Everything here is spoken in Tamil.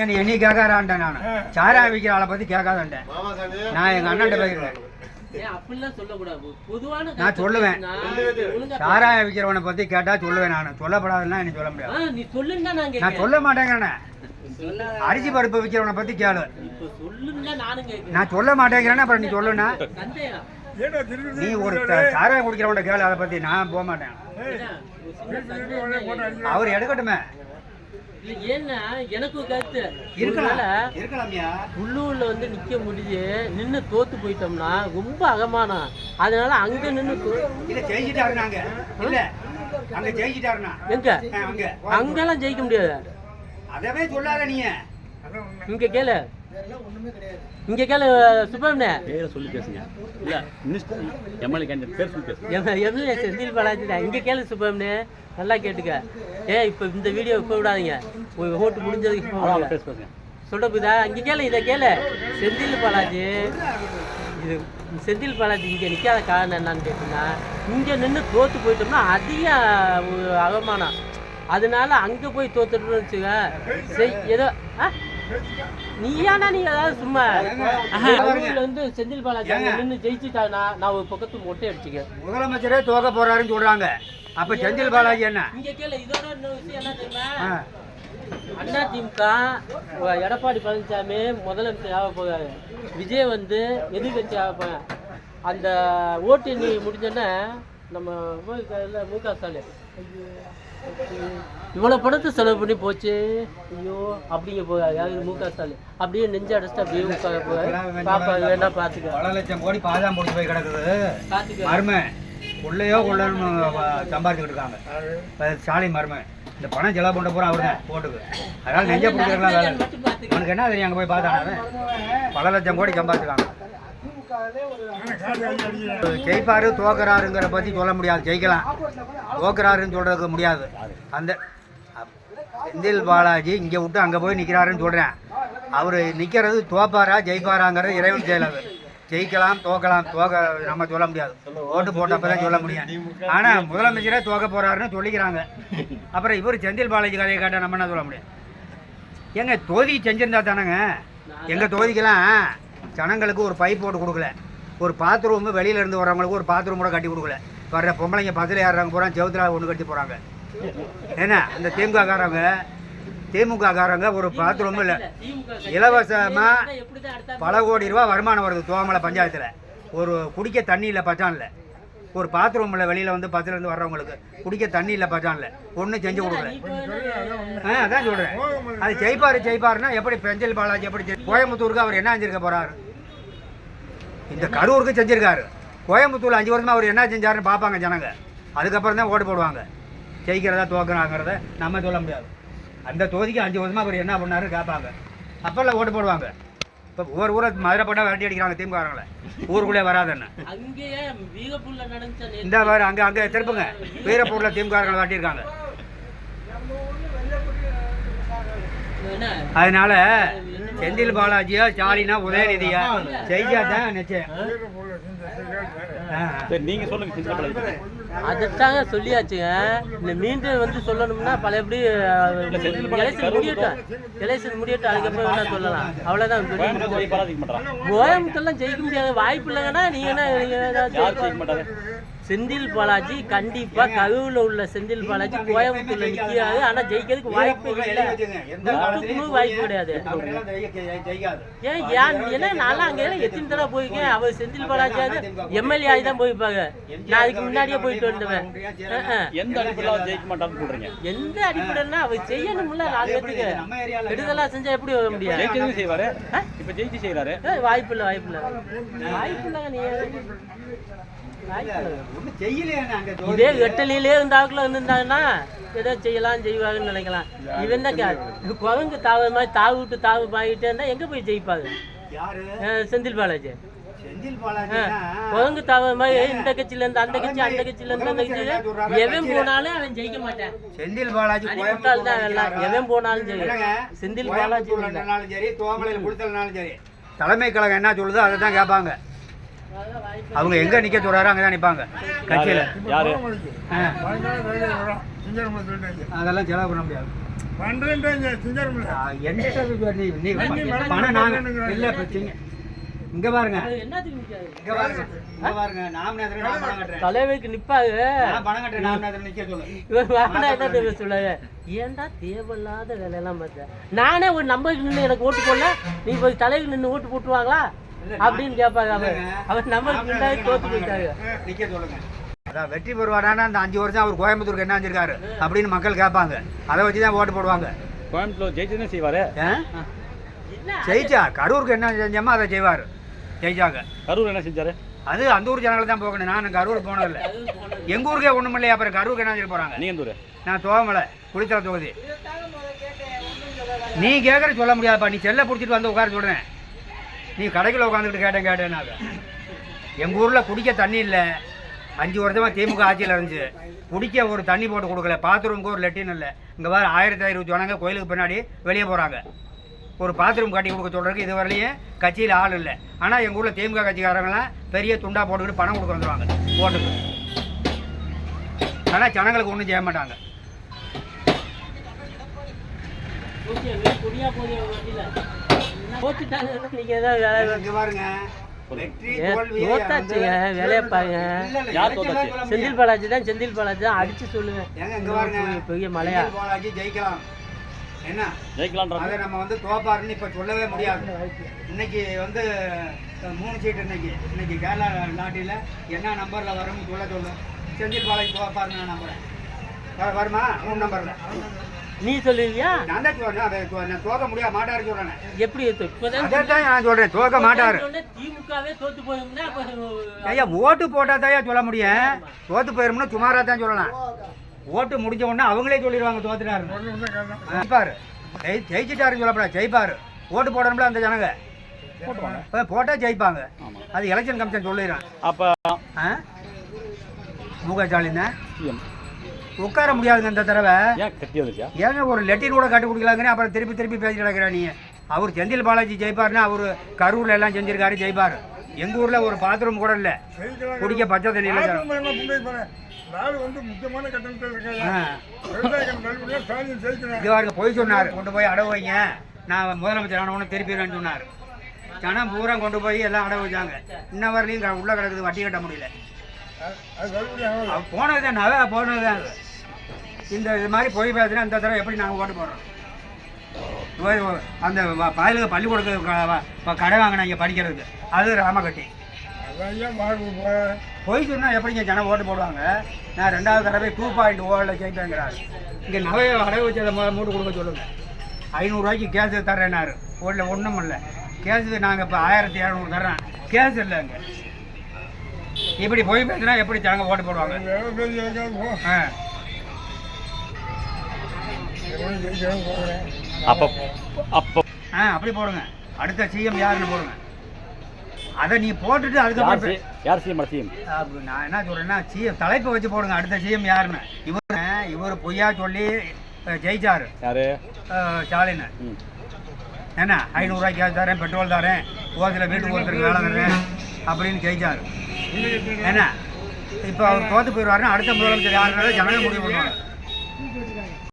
என்னை கேட்காரான்ட்டேன். நான் சாரா விற்கிற ஆளை பத்தி கேட்காதேன். நான் எங்க அண்ணன் போயிருக்கேன். நான் சொல்லுவேன், சாராய விற்கிறவனை பத்தி கேட்டா சொல்லுவேன். நான் சொல்லப்படாதுன்னா எனக்கு சொல்ல முடியாது. நான் சொல்ல மாட்டேங்கிறேன். அரிசி பருப்பு விற்கிறவனை பத்தி கேளு. நான் சொல்ல மாட்டேங்கிறேன்னா அப்புறம் நீ சொல்லுனா. நீ ஒரு சாராயம் குடிக்கிறவன கேளு, அதை பத்தி நான் போக மாட்டேன். அவர் எடுக்கட்டுமே. எனக்கு கருத்து உள்ளூர்ல வந்து நிக்க முடிஞ்சு நின்று தோத்து போயிட்டோம்னா ரொம்ப அகமானம். அதனால அங்க நின்று எங்க அங்கெல்லாம் ஜெயிக்க முடியாது. அதவே சொல்லாத நீ. இங்க கேளு, இங்க கேளு சுப்பிரமணிய சொல்லி பேசுங்க. இல்ல எம்எல்ஏ கேண்டிடேட் பேர் சொல்லி பேசுங்க. எம்எல்ஏ செந்தில் பாலாஜி தான். இங்க கேளு சுப்பிரமணிய, நல்லா கேட்டுக்க. இப்ப இந்த வீடியோ இப்ப விடாதீங்க, ஓட்டு முடிஞ்சதுக்கு சொல்ற புரியுதா? இங்க கேளு, இதை கேளு. செந்தில் பாலாஜி, இது செந்தில் பாலாஜி இங்க நிக்காத காரணம் என்னன்னு கேட்டீங்கன்னா, இங்க நின்று தோத்து போயிட்டோம்னா அதிக அவமானம். அதனால அங்க போய் தோத்துட்டு வச்சுக்க ஏதோ நீயானா நீ ஏதாவது சும்மா வந்து செந்தில் பாலாஜி நின்று ஜெயிச்சுட்டானா நான் ஒரு பக்கத்துக்கு ஒட்டை அடிச்சுக்க. முதலமைச்சரே தோக்க போறாருன்னு சொல்றாங்க. அப்ப செந்தில் பாலாஜி என்ன? இங்க கேளு, இதோட இன்னொரு விஷயம் என்ன தெரியுமா? அதிமுக எடப்பாடி பழனிசாமி முதலமைச்சர் ஆக போகாது, விஜய் வந்து எதிர்கட்சி ஆக போக. அந்த ஓட்டு எண்ணி முடிஞ்சோன்னா நம்ம முக ஸ்டாலின் இவ்வளோ பணத்தை செலவு பண்ணி போச்சு, ஐயோ அப்படிங்க போகாது. அது முக ஸ்டாலின் அப்படியே நெஞ்சு அடைச்சிட்டு அப்படியே உட்கார போகாது. பாப்பா வேண்டாம் பார்த்துக்க. பல லட்சம் கோடி பாதாம் போட்டு போய் கிடக்குது. பார்த்துக்க மருமை கொள்ளையோ கொள்ளன்னு சம்பாதிச்சுட்டு இருக்காங்க. ஸ்டாலின் மருமை இந்த பணம் செலவு பண்ண போகிறோம் அவரு தான் போட்டுக்கு. அதனால நெஞ்ச பிடிக்கிறதுலாம் வேலை. உனக்கு என்ன தெரியும்? அங்கே போய் பார்த்தானே பல லட்சம் கோடி சம்பாதிச்சுக்காங்க. ஜெயிப்பாரு தோக்குறாருங்கிற பற்றி சொல்ல முடியாது. ஜெயிக்கலாம், தோக்குறாருன்னு சொல்றதுக்கு முடியாது. அந்த செந்தில் பாலாஜி இங்கே விட்டு அங்கே போய் நிற்கிறாருன்னு சொல்கிறேன். அவர் நிற்கிறது தோப்பாரா ஜெயிப்பாராங்கிறது இறைவன் செயல். அது ஜெயிக்கலாம் தோக்கலாம், நம்ம சொல்ல முடியாது. ஓட்டு போட்டப்போ தான் சொல்ல முடியும். ஆனால் முதலமைச்சரே தோக்க போகிறாருன்னு சொல்லிக்கிறாங்க. அப்புறம் இவர் செந்தில் பாலாஜி கதையை கேட்டால் நம்ம என்ன சொல்ல முடியும்? எங்க தொகுதி செஞ்சிருந்தா தானேங்க. எங்கள் தொகுதிக்கெல்லாம் ஜனங்களுக்கு ஒரு பைப் போட்டு கொடுக்கல, ஒரு பாத்ரூம் வெளியில இருந்து வரவங்களுக்கு ஒரு பாத்ரூம் கூட கட்டி கொடுக்கல. வர்ற பொம்பளைங்க பஸ்ஸில் ஏறுறாங்க போகிறாங்க, செவத்துல ஒன்று கட்டி போகிறாங்க. ஏன்னா இந்த திமுக காரங்க ஒரு பாத்ரூம் இல்லை, இலவசமாக பல கோடி ரூபா வருமானம் வருது தோமலை பஞ்சாயத்தில். ஒரு குடிக்க தண்ணி இல்லை பச்சானில், ஒரு பாத்ரூம் இல்லை வெளியில் வந்து பஸ்ஸிலேருந்து வர்றவங்களுக்கு குடிக்க தண்ணி இல்லை பச்சானில், ஒன்றும் செஞ்சு கொடுக்கல. அதான் சொல்கிறேன். அது ஜெயிப்பாருன்னா எப்படி செந்தில் பாலாஜி எப்படி கோயம்புத்தூருக்கு அவர் என்ன செஞ்சிருக்க போகிறாரு? இந்த கரூருக்கு செஞ்சிருக்காரு. கோயம்புத்தூர் 5 வருஷமாக அவர் என்ன செஞ்சாருன்னு பார்ப்பாங்க ஜனங்க. அதுக்கப்புறம் தான் ஓட்டு போடுவாங்க. ஜெயிக்கிறதா தோக்குறாங்கிறத நம்ம சொல்ல முடியாது. அந்த தொகுதிக்கு 5 வருஷமாக அவர் என்ன பண்ணாருன்னு கேட்பாங்க. அப்போல்லாம் ஓட்டு போடுவாங்க. இப்போ ஒவ்வொரு ஊரை மதுரை போட்டால் விரட்டி அடிக்கிறாங்க திமுகங்களை, ஊருக்குள்ளே வராதுன்னு. இந்த வேறு அங்கே திருப்புங்க, வீரப்பூரில் திமுகங்களை விரட்டியிருக்காங்க. அதனால செந்தில் பாலாஜியா ஸ்டாலினா உதயநிதியா ஜெயிச்சா தான் நிச்சயம். நீங்க சொல்லுங்க. அதுதாங்க சொல்லியாச்சுங்க. இந்த மீண்டும் வந்து சொல்லணும்னா பல எப்படி எலெக்ஷன் முடியட்டும் அதுக்கப்புறம் என்ன சொல்லலாம். அவ்வளோதான். கோயம்புத்தூர்லாம் ஜெயிக்க முடியாது, வாய்ப்பு இல்லைங்கன்னா நீங்க செந்தில் பாலாஜி கண்டிப்பா கரூர்ல உள்ள செந்தில் பாலாஜி கோயம்புத்தூர்ல நிக்காது. ஆனா ஜெயிக்கிறதுக்கு வாய்ப்பு இல்லை, வாய்ப்பு கிடையாது. ஏன்னா நான்லாம் அங்க எத்தனை தடவை போயிருக்கேன். அவர் செந்தில் பாலாஜியாவது எம்எல்ஏ ஆகி தான் போயிருப்பாங்க. நான் அதுக்கு முன்னாடியே போயிட்டு வந்துடுவேன். எந்த அடிப்படைன்னா அவர் செய்யணும்ல. 4 பேருக்கு விடுதலா செஞ்சா எப்படி வர முடியாது? வாய்ப்பு இல்லை, வாய்ப்பு இல்லைங்க. இதே வெட்டலிலே இருந்தாக்குள்ள வந்திருந்தாங்கன்னா ஏதோ செய்வாங்கன்னு நினைக்கலாம். இவன் தான் குரங்கு தாவு மாதிரி தாவு பாயிட்டே இருந்தா எங்க போய் ஜெயிப்பாங்க? செந்தில் பாலாஜி குரங்கு தாவு மாதிரி இந்த கட்சியில இருந்து அந்த கட்சி, அந்த கட்சியில இருந்து அந்த கட்சியில எவன் போனாலும் அவன் ஜெயிக்க மாட்டான். செந்தில் பாலாஜி எவன் போனாலும் சரி, செந்தில் பாலாஜி சரி, தோமலையில் குளித்தல்னாலும் சரி, தலைமை கழகம் என்ன சொல்லுதோ அதை தான் கேட்பாங்க. அவங்க எங்க நிக்க சொல்றாரோ அங்கதான் நிப்பாங்க கட்சியில. அதெல்லாம் செலவு பண்ண முடியாது. பணம் நாங்க இல்லை இப்போ இங்க பாருங்க என்னத்துக்கு நிக்காது? இங்க பாருங்க நாமினேஷன் நான் பணம் கட்டுறேன் தலைவருக்கு நிப்பாங்க. நான் பணம் கட்டுறேன் நாமினேஷன் நிக்க சொல்லு இவர் வேணா என்ன தெரியும் சொல்லுவாரு, ஏன்டா தேவையில்லாத வேலையெல்லாம் பார்த்த, நானே ஒரு நம்பருக்கு நின்று எனக்கு ஓட்டு போடல, நீ போய் தலைவருக்கு நின்று ஓட்டு போட்டுருவாங்களா அப்படின்னு கேட்பாங்க. அவர் நம்பருக்கு நின்றாவே தோத்து போயிட்டாங்க. நிக்க சொல்லுங்க. அதான் வெற்றி பெறுவாரானா அந்த 5 வருஷம் அவர் கோயம்புத்தூருக்கு என்ன செஞ்சிருக்காரு அப்படின்னு மக்கள் கேட்பாங்க. அதை வச்சு தான் ஓட்டு போடுவாங்க. கோயம்புத்தூர் ஜெயிச்சுன்னு செய்வாரு. ஜெயிச்சா கரூருக்கு என்ன செஞ்சோமோ அதை செய்வார். ஜெயிச்சாங்க. கரூர் என்ன செஞ்சாரு? அது அந்த ஊர் ஜனங்களை தான் போகணும். நான் கரூருக்கு போனதில்லை. எங்கள் ஊருக்கே ஒன்றும் இல்லையா, அப்புறம் கரூருக்கு என்ன செஞ்சு போகிறாங்க? நீ எந்த ஊர்? நான் தோமலை குளித்தலை தொகுதி. நீ கேட்குற சொல்ல முடியாதுப்பா. நீ செல்லை பிடிச்சிட்டு வந்து உட்கார சொல்கிறேன். நீ கடைக்குள்ள உட்காந்துக்கிட்டு கேட்டேன்னாக்க எங்கள் ஊரில் குடிக்க தண்ணி இல்லை. 5 வருஷமாக திமுக ஆட்சியில் இருந்துச்சு. குடிக்க ஒரு தண்ணி போட்டு கொடுக்கல. பாத்ரூமுக்கு ஒரு லெட்டின் இல்லை. இங்கே வேறு 1500 ஜனங்க கோயிலுக்கு பின்னாடி வெளியே போகிறாங்க. ஒரு பாத்ரூம் கட்டி கொடுக்க சொல்கிறதுக்கு இது வரலையும் கட்சியில் ஆள் இல்லை. ஆனால் எங்கள் ஊரில் திமுக கட்சிக்காரங்களாம் பெரிய துண்டா போட்டுக்கிட்டு பணம் கொடுக்க வந்துடுவாங்க ஓட்டுக்கு. ஆனால் ஜனங்களுக்கு ஒன்றும் செய்ய மாட்டாங்க. நீங்க ஏதாவது இங்க பாருங்க, வெற்றி தோல்வியை தோத்தாச்சுங்க, வேலையை பாருங்க. யார் தோத்தாச்சு? செந்தில் பாலாஜி தான், செந்தில் பாலாஜி தான் அடிச்சு சொல்லுவேன். ஏங்க இங்க பாருங்க, பெரிய மலையா செந்தில் பாலாஜி ஜெயிக்கலாம். என்ன ஜெயிக்கலான்றாங்க. அதை நம்ம தோப்பாருன்னு இப்போ சொல்லவே முடியாது. இன்னைக்கு 3 சீட்டு இன்னைக்கு கேரளா நாட்டில் என்ன நம்பரில் வரும்னு சொல்லு. செந்தில் பாலாஜி தோப்பாருன்னு நான் நம்புறேன். வருமா 3 நம்பரில்? நீ சொல்லுவியா? நான் தான் சொல்றேன். அதை தோக்க முடியாது மாட்டாரு சொல்றேன். எப்படி அதான் நான் சொல்றேன், தோக்க மாட்டாரு. திமுகவே தோத்து போயிருந்தா ஐயா ஓட்டு போட்டா தான் சொல்ல முடியும். தோத்து போயிரும்னா சுமாரா தான் சொல்லலாம். ஓட்டு முடிஞ்ச உடனே அவங்களே சொல்லிடுவாங்க தோத்துட்டாரு. ஜெயிப்பாரு, ஜெயிச்சிட்டாருன்னு சொல்லப்படாது, ஜெயிப்பாரு. ஓட்டு போடணும்ல அந்த ஜனங்க போட்டா ஜெயிப்பாங்க. அது எலெக்ஷன் கமிஷன் சொல்லிடுறான். அப்ப முக ஸ்டாலின் உட்கார முடியாதுங்க இந்த தடவை. ஏங்க ஒரு லெட்டின் கூட கட்டி கொடுக்கலாங்கன்னு அப்புறம் திருப்பி பேசி கிடக்கிறா நீ. அவர் செந்தில் பாலாஜி ஜெயிப்பாருன்னா அவர் கரூர்ல எல்லாம் செஞ்சிருக்காரு, ஜெயிப்பாரு. எங்க ஊர்ல ஒரு பாத்ரூம் கூட இல்லை, குடிக்க பச்சை தண்ணி இல்லை. போய் சொன்னார், கொண்டு போய் அடவு வைங்க, நான் முதலமைச்சர் ஆனவொன்னு திருப்பிடுவேன்னு சொன்னார். ஜனம் பூரா கொண்டு போய் எல்லாம் அடவு வச்சாங்க. இன்ன வரலையும் உள்ள கிடக்குது, வட்டி கட்ட முடியல. போனதுதான் நகை போனதுதான். இந்த இது மாதிரி போய் பேசுனா இந்த தடவை எப்படி நாங்கள் ஓட்டு போடுறோம்? அந்த பயலுக்கு பள்ளிக்கூடத்துக்கு கடை வாங்கினாங்க படிக்கிறதுக்கு, அது ராமகட்டி. போய் சொன்னால் எப்படிங்க ஜனம் ஓட்டு போடுவாங்க? நான் 2வது தடவை 2.0 ஜெயிப்பேங்கிறாரு. இங்கே நகையை அடகு வச்சதை மூட்டு கொடுக்க சொல்லுங்கள். 500 ரூபாய்க்கு கேஸு தர்றேன்னாரு. ஒன்றும் இல்லை கேஸு. நாங்கள் இப்போ 1700 தர்றேன், கேஸ் இல்லை அங்கே. இப்படி போய் பேசுனா எப்படி ஜனங்க ஓட்டு போடுவாங்க? அப்படி போடுங்க. அடுத்த சிஎம் யாருன்னு போடுங்க. அதை நீ போட்டுட்டு அதுக்கப்புறம் யார் சிஎம்? நான் என்ன சொல்றேன்னா சிஎம் தலைப்பை வச்சு போடுங்க. அடுத்த சிஎம் யாருன்னு. இவர் பொய்யா சொல்லி ஜெயிச்சாரு. யாரு? ஸ்டாலின். என்ன 500 ரூபாய் கேஸ் தரேன், பெட்ரோல் தரேன், ஓசில வீட்டுக்கு ஒருத்தருக்கு வேலை தரேன் அப்படின்னு ஜெயிச்சாரு. என்ன இப்போ அவர் தோத்து போயிடுவாருன்னா அடுத்த முதலமைச்சர் யாருனாலும் ஜனங்க முடிவு பண்ணுவாங்க.